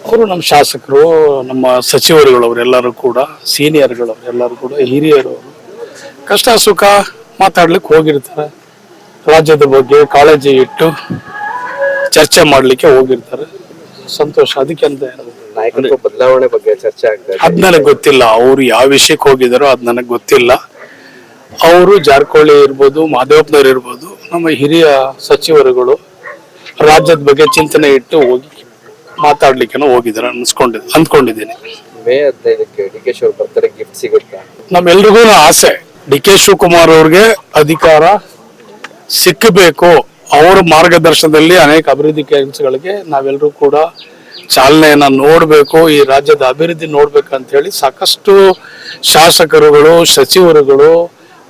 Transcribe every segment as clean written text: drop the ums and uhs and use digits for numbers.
ಅವರು ನಮ್ಮ ಶಾಸಕರು, ನಮ್ಮ ಸಚಿವರುಗಳು, ಅವರೆಲ್ಲರೂ ಕೂಡ ಸೀನಿಯರ್ಗಳು, ಅವರೆಲ್ಲರೂ ಕೂಡ ಹಿರಿಯರು. ಅವರು ಕಷ್ಟ ಸುಖ ಮಾತಾಡ್ಲಿಕ್ಕೆ ಹೋಗಿರ್ತಾರೆ. ರಾಜ್ಯದ ಬಗ್ಗೆ ಕಾಳಜಿ ಇಟ್ಟು ಚರ್ಚೆ ಮಾಡ್ಲಿಕ್ಕೆ ಹೋಗಿರ್ತಾರೆ. ಸಂತೋಷ. ಅದಕ್ಕೆ ಅಂತ ನಾಯಕತ್ವ ಬದಲಾವಣೆ ಬಗ್ಗೆ ಚರ್ಚೆ ಆಗ್ತದೆ. ಅದ್ ನನಗೆ ಗೊತ್ತಿಲ್ಲ. ಅವ್ರು ಯಾವ ವಿಷಯಕ್ಕೆ ಹೋಗಿದಾರೋ ಅದ್ ನನಗೆ ಗೊತ್ತಿಲ್ಲ. ಅವರು ಜಾರಕಿಹೊಳಿ ಇರ್ಬೋದು, ಮಾದೇವಪ್ಪನವ್ರು ಇರ್ಬೋದು, ನಮ್ಮ ಹಿರಿಯ ಸಚಿವರುಗಳು ರಾಜ್ಯದ ಬಗ್ಗೆ ಚಿಂತನೆ ಇಟ್ಟು ಹೋಗಿ ಮಾತಾಡ್ಲಿಕ್ಕೆ ಹೋಗಿದ್ದಾರೆ ಅಂದ್ಕೊಂಡಿದ್ದೀನಿ. ಮೇ 15ಕ್ಕೆ ಡಿ.ಕೆ. ಶಿವಕುಮಾರ್ ಬರ್ತಾರೆ, ಗಿಫ್ಟ್ ಸಿಗುತ್ತಾ? ನಮ್ಮೆಲ್ರಿಗೂ ಆಸೆ ಡಿ.ಕೆ. ಶಿವಕುಮಾರ್ ಅವ್ರಿಗೆ ಅಧಿಕಾರ ಸಿಕ್ಕಬೇಕು. ಅವರ ಮಾರ್ಗದರ್ಶನದಲ್ಲಿ ಅನೇಕ ಅಭಿವೃದ್ಧಿ ಕೆಲಸಗಳಿಗೆ ನಾವೆಲ್ಲರೂ ಕೂಡ ಚಾಲನೆಯನ್ನ ನೋಡ್ಬೇಕು. ಈ ರಾಜ್ಯದ ಅಭಿವೃದ್ಧಿ ನೋಡ್ಬೇಕಂತ ಹೇಳಿ ಸಾಕಷ್ಟು ಶಾಸಕರುಗಳು, ಸಚಿವರುಗಳು,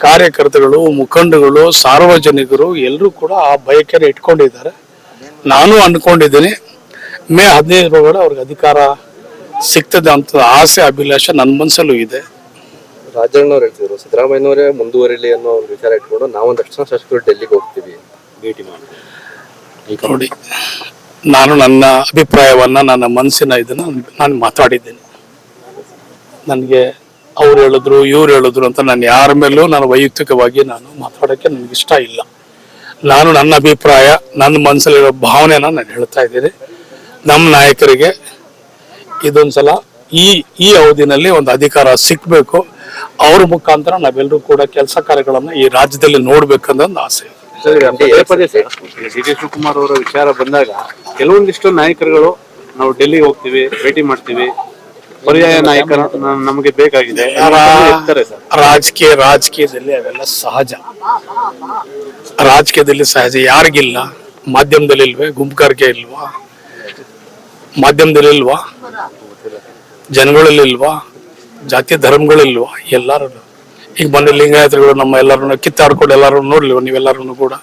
ಕಾರ್ಯಕರ್ತಗಳು, ಮುಖಂಡಗಳು, ಸಾರ್ವಜನಿಕರು ಎಲ್ಲರೂ ಕೂಡ ಆ ಬಯಕೆಯನ್ನು ಇಟ್ಕೊಂಡಿದ್ದಾರೆ. ನಾನು ಅನ್ಕೊಂಡಿದ್ದೀನಿ ಮೇ 15 ಒಳಗಡೆ ಅವ್ರಿಗೆ ಅಧಿಕಾರ ಸಿಗ್ತದೆ ಅಂತ ಆಸೆ, ಅಭಿಲಾಷೆ ನನ್ನ ಮನಸ್ಸಲ್ಲೂ ಇದೆ. ರಾಜಣ್ಣವ್ರು ಹೇಳ್ತಿದ್ರು ಸಿದ್ದರಾಮಯ್ಯನವರೇ ಮುಂದುವರಿಲಿ ಅನ್ನೋ ಒಂದು ವಿಚಾರ ಇಟ್ಕೊಂಡು ನಾವೊಂದಷ್ಟು ಜನ ಶಾಸಕರು ಡೆಲ್ಲಿಗೆ ಹೋಗ್ತೀವಿ ಭೇಟಿ ಮಾಡಿ. ನೋಡಿ, ನಾನು ನನ್ನ ಅಭಿಪ್ರಾಯವನ್ನ, ನನ್ನ ಮನಸ್ಸಿನ ಇದನ್ನ ನಾನು ಮಾತಾಡಿದ್ದೇನೆ. ನನಗೆ ಅವ್ರು ಹೇಳಿದ್ರು, ಇವ್ರು ಹೇಳಿದ್ರು ಅಂತ ನಾನು ಯಾರ ಮೇಲೂ ನಾನು ವೈಯಕ್ತಿಕವಾಗಿ ನಾನು ಮಾತಾಡೋಕ್ಕೆ ನನಗೆ ಇಷ್ಟ ಇಲ್ಲ. ನಾನು ನನ್ನ ಅಭಿಪ್ರಾಯ, ನನ್ನ ಮನಸ್ಸಲ್ಲಿರೋ ಭಾವನೆನ ನಾನು ಹೇಳ್ತಾ ಇದ್ದೀನಿ. ನಮ್ಮ ನಾಯಕರಿಗೆ ಇದೊಂದ್ಸಲ ಈ ಅವಧಿನಲ್ಲಿ ಒಂದು ಅಧಿಕಾರ ಸಿಕ್ಬೇಕು. ಅವ್ರ ಮುಖಾಂತರ ನಾವೆಲ್ಲರೂ ಕೂಡ ಕೆಲಸ ಕಾರ್ಯಗಳನ್ನ ಈ ರಾಜ್ಯದಲ್ಲಿ ನೋಡ್ಬೇಕಂತ ಒಂದು ಆಸೆ. ಡಿ.ಕೆ. ಶಿವಕುಮಾರ್ ಅವರ ವಿಚಾರ ಬಂದಾಗ ಕೆಲವೊಂದಿಷ್ಟು ನಾಯಕರುಗಳು ನಾವು ಡೆಲ್ಲಿಗೆ ಹೋಗ್ತೀವಿ, ಭೇಟಿ ಮಾಡ್ತೀವಿ, ಪರ್ಯಾಯ ನಾಯಕರ ನಮಗೆ ಬೇಕಾಗಿದೆ ರಾಜಕೀಯದಲ್ಲಿ ಅವೆಲ್ಲ ಸಹಜ. ರಾಜಕೀಯದಲ್ಲಿ ಸಹಜ. ಯಾರಿಗಿಲ್ಲ? ಮಾಧ್ಯಮದಲ್ಲಿ ಇಲ್ವೇ? ಗುಂಪುಗಾರಿಕೆ ಇಲ್ವಾ? ಮಾಧ್ಯಮದಲ್ಲಿ ಇಲ್ವಾ? ಜನಗಳಲ್ಲಿ ಇಲ್ವಾ? ಜಾತಿ ಧರ್ಮಗಳಿಲ್ವಾ? ಎಲ್ಲರೂ ಈಗ ಬಂದ ಲಿಂಗಾಯತರುಗಳು ನಮ್ಮ ಎಲ್ಲರನ್ನು ಕಿತ್ತಾಡ್ಕೊಂಡು ಎಲ್ಲರೂ ನೋಡ್ಲಿವ ನೀವೆಲ್ಲರೂ ಕೂಡ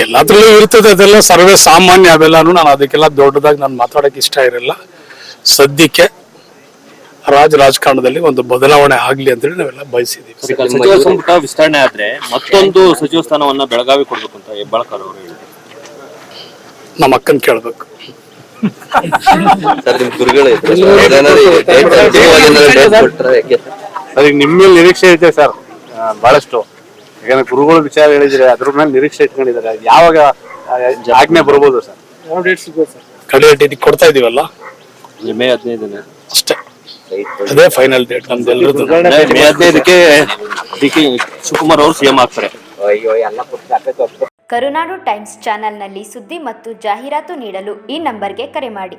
ಎಲ್ಲಾದ್ರಲ್ಲೂ ಇರ್ತದೆ. ಅದೆಲ್ಲ ಸರ್ವೇ ಸಾಮಾನ್ಯ. ಅವೆಲ್ಲಾನು ನಾನು ಅದಕ್ಕೆಲ್ಲ ದೊಡ್ಡದಾಗಿ ನಾನು ಮಾತಾಡಕ್ಕೆ ಇಷ್ಟ ಇರಲ್ಲ. ಸದ್ಯಕ್ಕೆ ರಾಜಕಾರಣದಲ್ಲಿ ಒಂದು ಬದಲಾವಣೆ ಆಗ್ಲಿ ಅಂತೇಳಿ ನಾವೆಲ್ಲ ಬಯಸಿದೀವಿ. ಸಚಿವ ಸಂಪುಟ ವಿಸ್ತರಣೆ ಆದ್ರೆ ಮತ್ತೊಂದು ಸಚಿವ ಸ್ಥಾನವನ್ನ ಬೆಳಗಾವಿ ಕೊಡ್ಬೇಕು ಅಂತ ಹೆಬ್ಬಾಳ್ಕರ್ ಅವರು ಹೇಳಿದ್ರು. ನಮ್ಮ ಅಕ್ಕನ್ ಕೇಳ್ಬೇಕು. ಅದಕ್ಕೆ ನಿಮ್ಮ ಮೇಲೆ ನಿರೀಕ್ಷೆ ಇದೆ ಸರ್ ಬಹಳಷ್ಟು. ಯಾಕಂದ್ರೆ ಗುರುಗಳು ವಿಚಾರ ಹೇಳಿದ್ರೆ ಅದ್ರ ಮೇಲೆ ನಿರೀಕ್ಷೆ ಇಟ್ಕೊಂಡಿದ್ದಾರೆ. ಯಾವಾಗ ಆಜ್ಞೆ ಬರ್ಬೋದು ಸರ್? ಕಡೆ ಡೇಟ್ ಕೊಡ್ತಾ ಇದೀವಲ್ಲ, ಮೇ 15 ಅಷ್ಟೇ. ಅದೇ ಫೈನಲ್ ಡೇಟ್ ನಮ್ದೆಲ್ಲರದ್ದು. ಮೇ 15ಕ್ಕೆ ಡಿ.ಕೆ. ಶಿವಕುಮಾರ್ ಅವರು ಸಿಎಂ ಆಗ್ತಾರೆ. ಕರುನಾಡು ಟೈಮ್ಸ್ ಚಾನೆಲ್ನಲ್ಲಿ ಸುದ್ದಿ ಮತ್ತು ಜಾಹೀರಾತು ನೀಡಲು ಈ ನಂಬರ್ಗೆ ಕರೆ ಮಾಡಿ.